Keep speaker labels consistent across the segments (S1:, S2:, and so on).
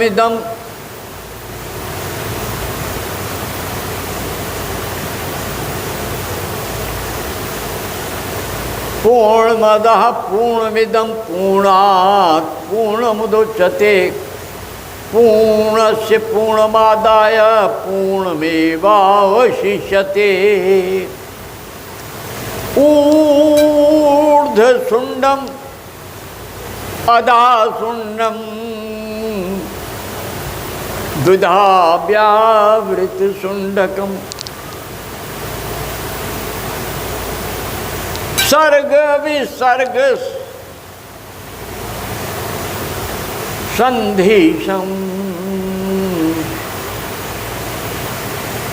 S1: पूर्णमिदं पूर्णमदः पूर्णमिदं पूर्णात् पूर्णमुदच्यते पूर्णस्य पूर्णमादाय पूर्णमेवावशिष्यते। ऊर्ध्वशुण्डम् अधःशुण्डम् द्विधा व्यावृतशुण्डकम् सर्ग विसर्ग संधीशम्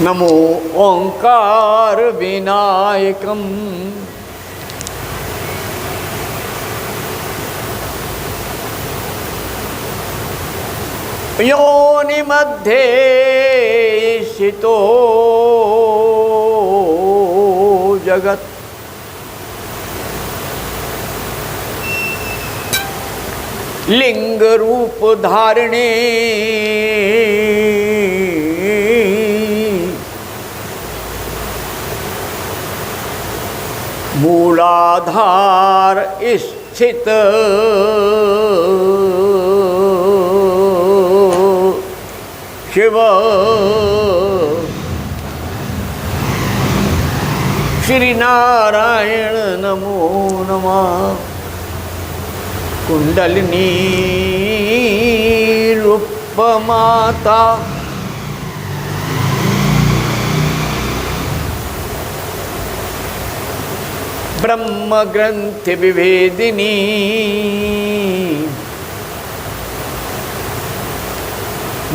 S1: नमो ओंकार विनायकम् योनि मध्ये स्थितो जगत् लिंग रूप धारणे मूलाधार स्थित शिव श्री नारायण नमो नमः। कुंडलिनी रूप माता ब्रह्म ग्रंथ विभेदिनी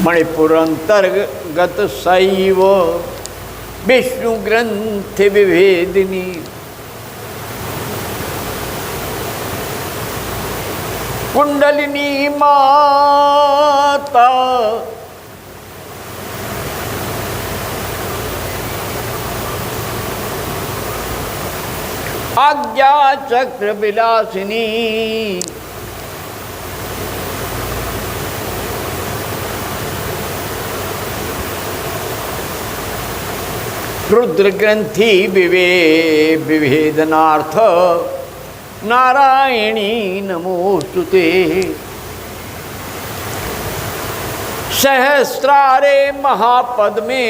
S1: मणिपुर अंतर्गत शैव विष्णु ग्रंथ विभेदिनी कुंडलिनी माता आज्ञा चक्र विलासिनी रुद्र ग्रंथि विभेदनार्थ नारायणी नमोस्तुते। सहस्रारे महापद्मे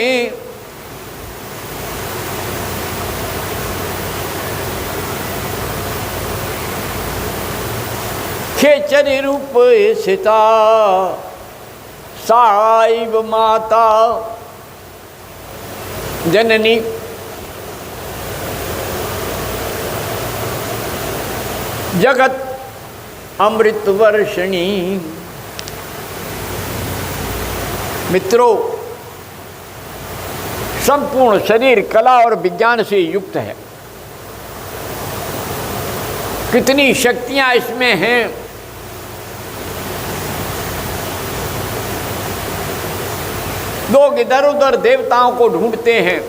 S1: खेचरी रूप स्थिता साइव माता जननी जगत अमृत वर्षिणी। मित्रों, संपूर्ण शरीर कला और विज्ञान से युक्त है। कितनी शक्तियां इसमें हैं। लोग इधर उधर देवताओं को ढूंढते हैं।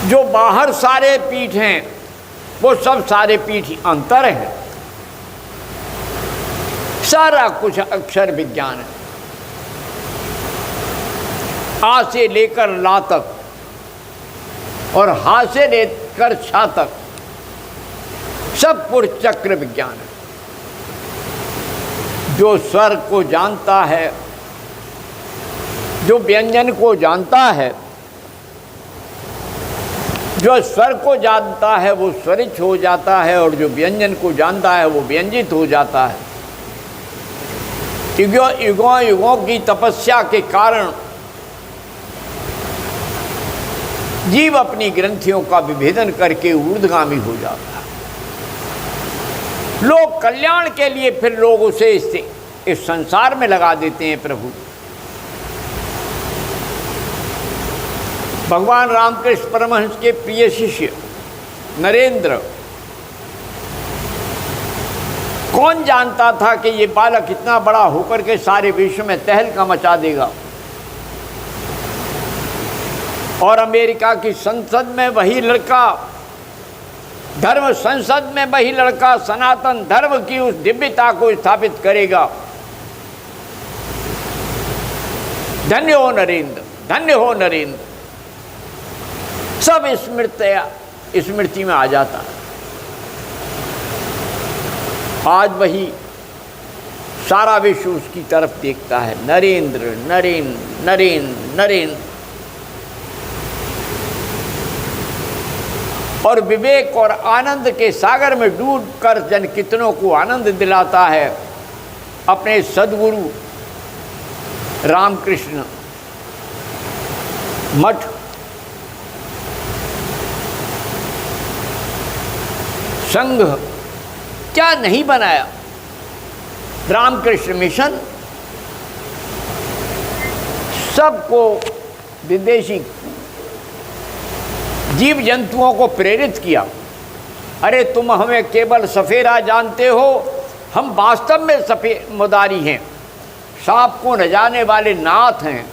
S1: जो बाहर सारे पीठ हैं वो सब सारे पीठ अंतर है। सारा कुछ अक्षर विज्ञान है। आ से लेकर ला तक और हा से लेकर छा तक सब पुर चक्र विज्ञान है। जो स्वर को जानता है, जो व्यंजन को जानता है, जो स्वर को जानता है वो स्वरित हो जाता है और जो व्यंजन को जानता है वो व्यंजित हो जाता है। युगों युगों युगों की तपस्या के कारण जीव अपनी ग्रंथियों का विभेदन करके ऊर्ध्वगामी हो जाता है। लोग कल्याण के लिए फिर लोग उसे इस संसार में लगा देते हैं। प्रभु भगवान रामकृष्ण परमहंस के प्रिय शिष्य नरेंद्र, कौन जानता था कि ये बालक इतना बड़ा होकर के सारे विश्व में तहलका मचा देगा। और अमेरिका की संसद में वही लड़का, धर्म संसद में वही लड़का सनातन धर्म की उस दिव्यता को स्थापित करेगा धन्य हो नरेंद्र, धन्य हो नरेंद्र, सब स्मृति में आ जाता है। आज वही सारा विश्व उसकी तरफ देखता है, नरेंद्र नरेंद्र नरेंद्र नरेंद्र। और विवेक और आनंद के सागर में डूब कर जन कितनों को आनंद दिलाता है अपने सद्गुरु रामकृष्ण मठ। संघ क्या नहीं बनाया, रामकृष्ण मिशन सबको, विदेशी जीव जंतुओं को प्रेरित किया। अरे तुम हमें केवल सफेरा जानते हो, हम वास्तव में सफेद मुदारी हैं, सांप को न जाने वाले नाथ हैं,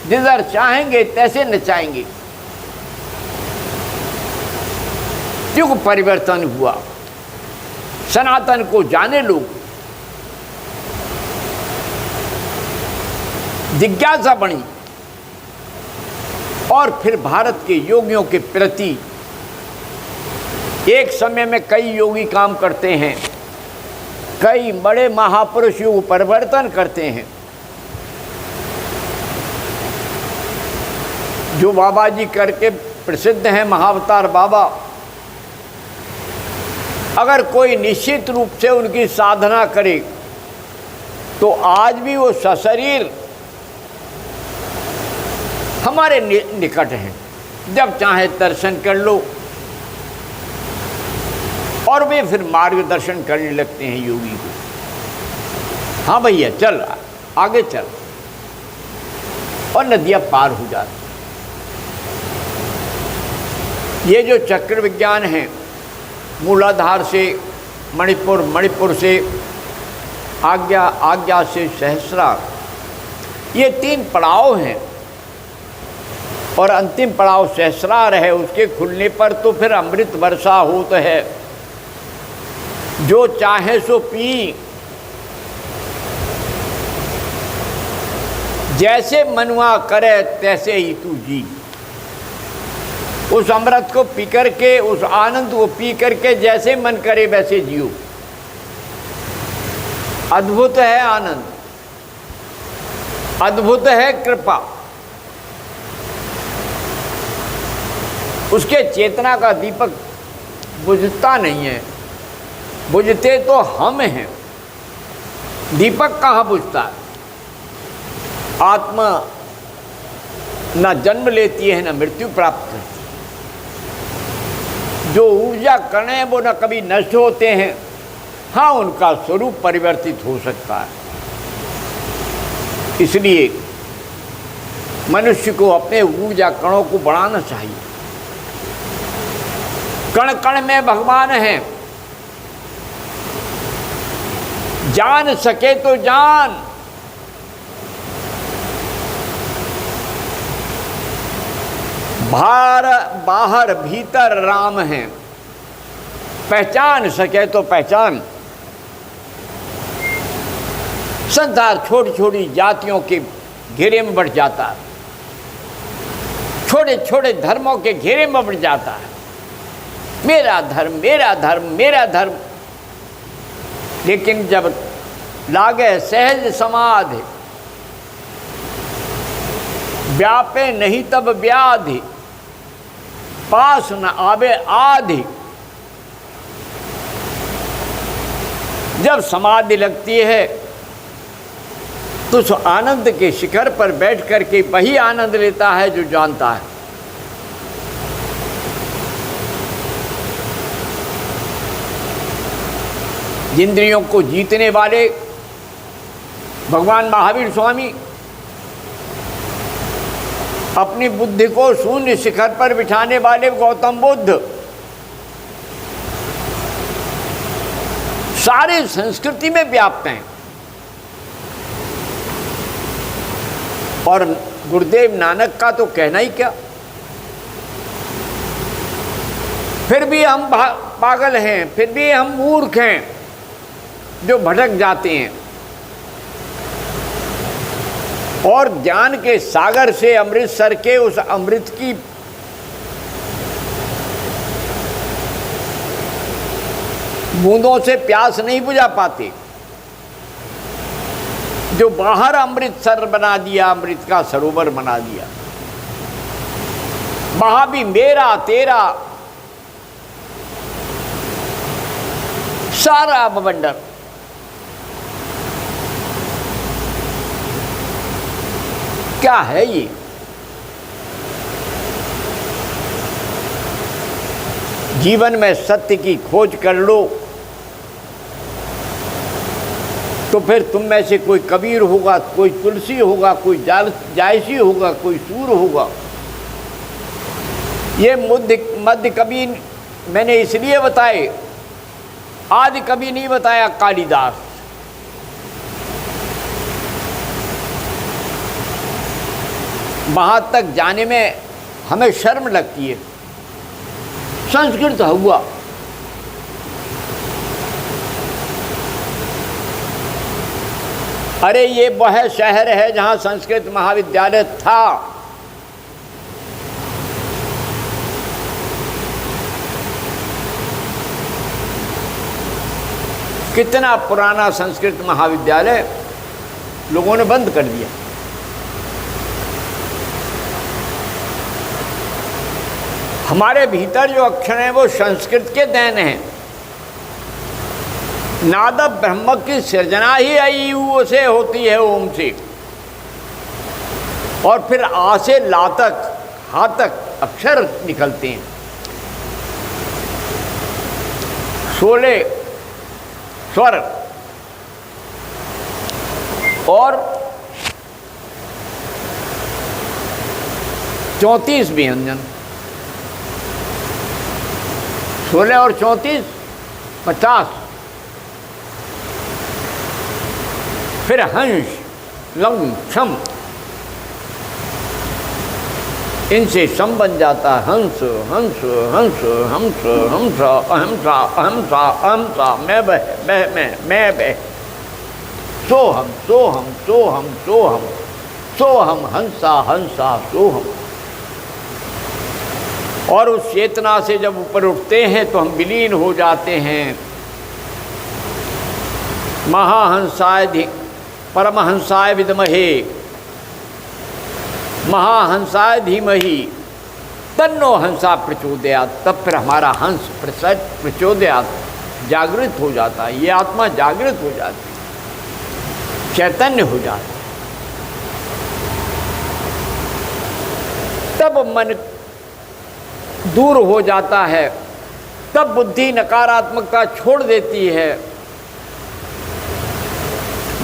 S1: जिधर चाहेंगे तैसे नचाएंगे। युग परिवर्तन हुआ, सनातन को जाने लोग, जिज्ञासा बढ़ी और फिर भारत के योगियों के प्रति एक समय में कई योगी काम करते हैं, कई बड़े महापुरुष युग परिवर्तन करते हैं। जो बाबा जी करके प्रसिद्ध हैं, महाअवतार बाबा, अगर कोई निश्चित रूप से उनकी साधना करे तो आज भी वो सशरीर हमारे निकट हैं, जब चाहे दर्शन कर लो। और वे फिर मार्गदर्शन करने लगते हैं योगी को, हाँ भैया चल आगे चल, और नदियां पार हो जाती। ये जो चक्र विज्ञान है, मूलाधार से मणिपुर, मणिपुर से आज्ञा, आज्ञा से सहस्रार, ये 3 पड़ाव हैं और अंतिम पड़ाव सहस्रार है। उसके खुलने पर तो फिर अमृत वर्षा होता है, जो चाहे सो पी, जैसे मनुआ करे तैसे ही तू जी। उस अमृत को पी करके, उस आनंद को पी करके जैसे मन करे वैसे जियो। अद्भुत है आनंद, अद्भुत है कृपा। उसके चेतना का दीपक बुझता नहीं है, बुझते तो हम हैं। दीपक कहाँ बुझता है? आत्मा न जन्म लेती है न मृत्यु प्राप्त करती। जो ऊर्जा कण है वो न कभी नष्ट होते हैं, हाँ उनका स्वरूप परिवर्तित हो सकता है। इसलिए मनुष्य को अपने ऊर्जा कणों को बढ़ाना चाहिए। कण कण में भगवान है, जान सके तो जान। बाहर भीतर राम है, पहचान सके तो पहचान। संसार छोटी छोटी जातियों के घेरे में बढ़ जाता है, छोटे छोटे धर्मों के घेरे में बढ़ जाता है। मेरा धर्म, मेरा धर्म, मेरा धर्म। लेकिन जब लागे सहज समाधि, व्यापे नहीं तब व्याधि, पास न आवे आधि। जब समाधि लगती है तो उस आनंद के शिखर पर बैठ करके वही आनंद लेता है जो जानता है। इंद्रियों को जीतने वाले भगवान महावीर स्वामी अपनी बुद्धि को शून्य शिखर पर बिठाने वाले गौतम बुद्ध, सारी संस्कृति में व्याप्त हैं। और गुरुदेव नानक का तो कहना ही क्या। फिर भी हम पागल हैं, फिर भी हम मूर्ख हैं जो भटक जाते हैं। और ज्ञान के सागर से अमृतसर के उस अमृत की बूंदों से प्यास नहीं बुझा पाते। जो बाहर अमृतसर बना दिया, अमृत का सरोवर बना दिया, वहां भी मेरा तेरा सारा बवंडर। क्या है ये? जीवन में सत्य की खोज कर लो तो फिर तुम में से कोई कबीर होगा, कोई तुलसी होगा, कोई जायसी होगा, कोई सूर होगा। ये मध्य कवि मैंने इसलिए बताए, आदि कवि नहीं बताया कालिदास। वहां तक जाने में हमें शर्म लगती है। संस्कृत हुआ, अरे ये वह शहर है जहां संस्कृत महाविद्यालय था। कितना पुराना संस्कृत महाविद्यालय लोगों ने बंद कर दिया। हमारे भीतर जो अक्षर हैं वो संस्कृत के देन हैं। नाद ब्रह्म की सृजना ही आई ऊ से होती है, ओम से, और फिर आ से ला तक, हा तक अक्षर निकलते हैं। 16 स्वर और 34 व्यंजन। 16 और 34 50। फिर हंस, लंग, क्षम, इनसे सम बन जाता। हंस हंस हंस हंस हंसा अहमसा अहमसा अहमसा, मैं मैं बह, सोहम सोहम सोहम सोहम सोहम, हंसा हंसा सोहम। और उस चेतना से जब ऊपर उठते हैं तो हम विलीन हो जाते हैं। महाहंसाय परमहंसाय विद्महे महाहंसाय धीमहि तन्नो हंसा प्रचोदयात्। तब फिर हमारा हंस प्रचोदयात् जागृत हो जाता है। ये आत्मा जागृत हो जाती है, चैतन्य हो जाता है। तब मन दूर हो जाता है, तब बुद्धि नकारात्मकता छोड़ देती है,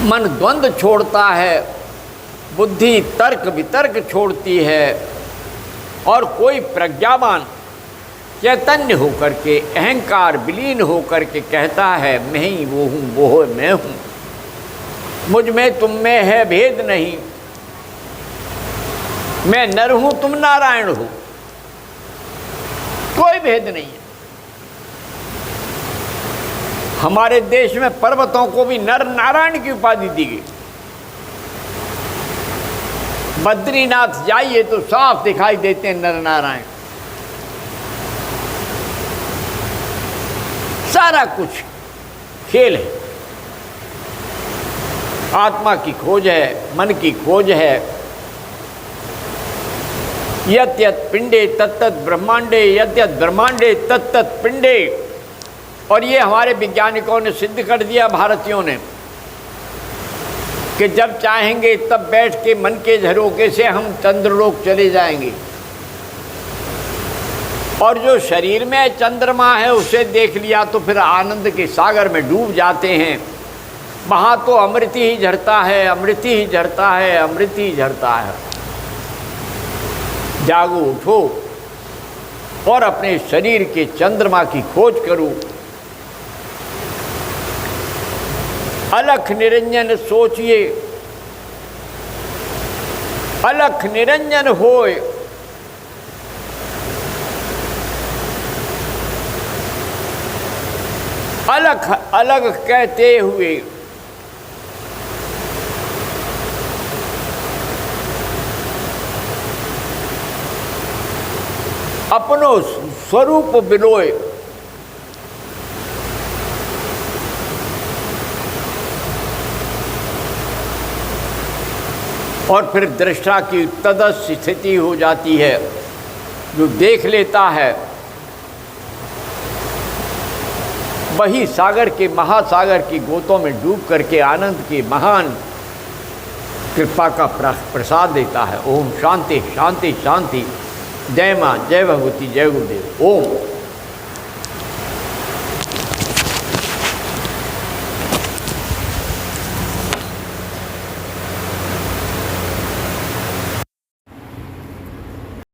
S1: मन द्वंद्व छोड़ता है, बुद्धि तर्क वितर्क छोड़ती है, और कोई प्रज्ञावान चैतन्य होकर के, अहंकार विलीन होकर के कहता है मैं ही वो हूँ, वो है मैं हूँ, मुझ में तुम में है भेद नहीं, मैं नर हूँ तुम नारायण हो, कोई भेद नहीं है। हमारे देश में पर्वतों को भी नर नारायण की उपाधि दी गई। बद्रीनाथ जाइए तो साफ दिखाई देते हैं नर नारायण। सारा कुछ खेल है, आत्मा की खोज है, मन की खोज है। यत यत पिंडे तत्तत ब्रह्मांडे, यत यत ब्रह्मांडे तत्तत पिंडे। और ये हमारे वैज्ञानिकों ने सिद्ध कर दिया, भारतीयों ने, कि जब चाहेंगे तब बैठ के मन के झरोके से हम चंद्रलोक चले जाएंगे। और जो शरीर में चंद्रमा है उसे देख लिया तो फिर आनंद के सागर में डूब जाते हैं। वहाँ तो अमृत ही झरता है, अमृत ही झरता है, अमृत ही झरता है। जागो, उठो और अपने शरीर के चंद्रमा की खोज करो। अलख निरंजन सोचिए, अलख निरंजन होए, अलख अलग कहते हुए अपनो स्वरूप बिलोय। और फिर दृष्टा की तदस्य स्थिति हो जाती है, जो देख लेता है वही सागर के महासागर की गोतों में डूब करके आनंद की महान कृपा का प्रसाद देता है। ओम शांति शांति शांति। जय माँ, जय भगवती, जय गुरुदेव। ओम।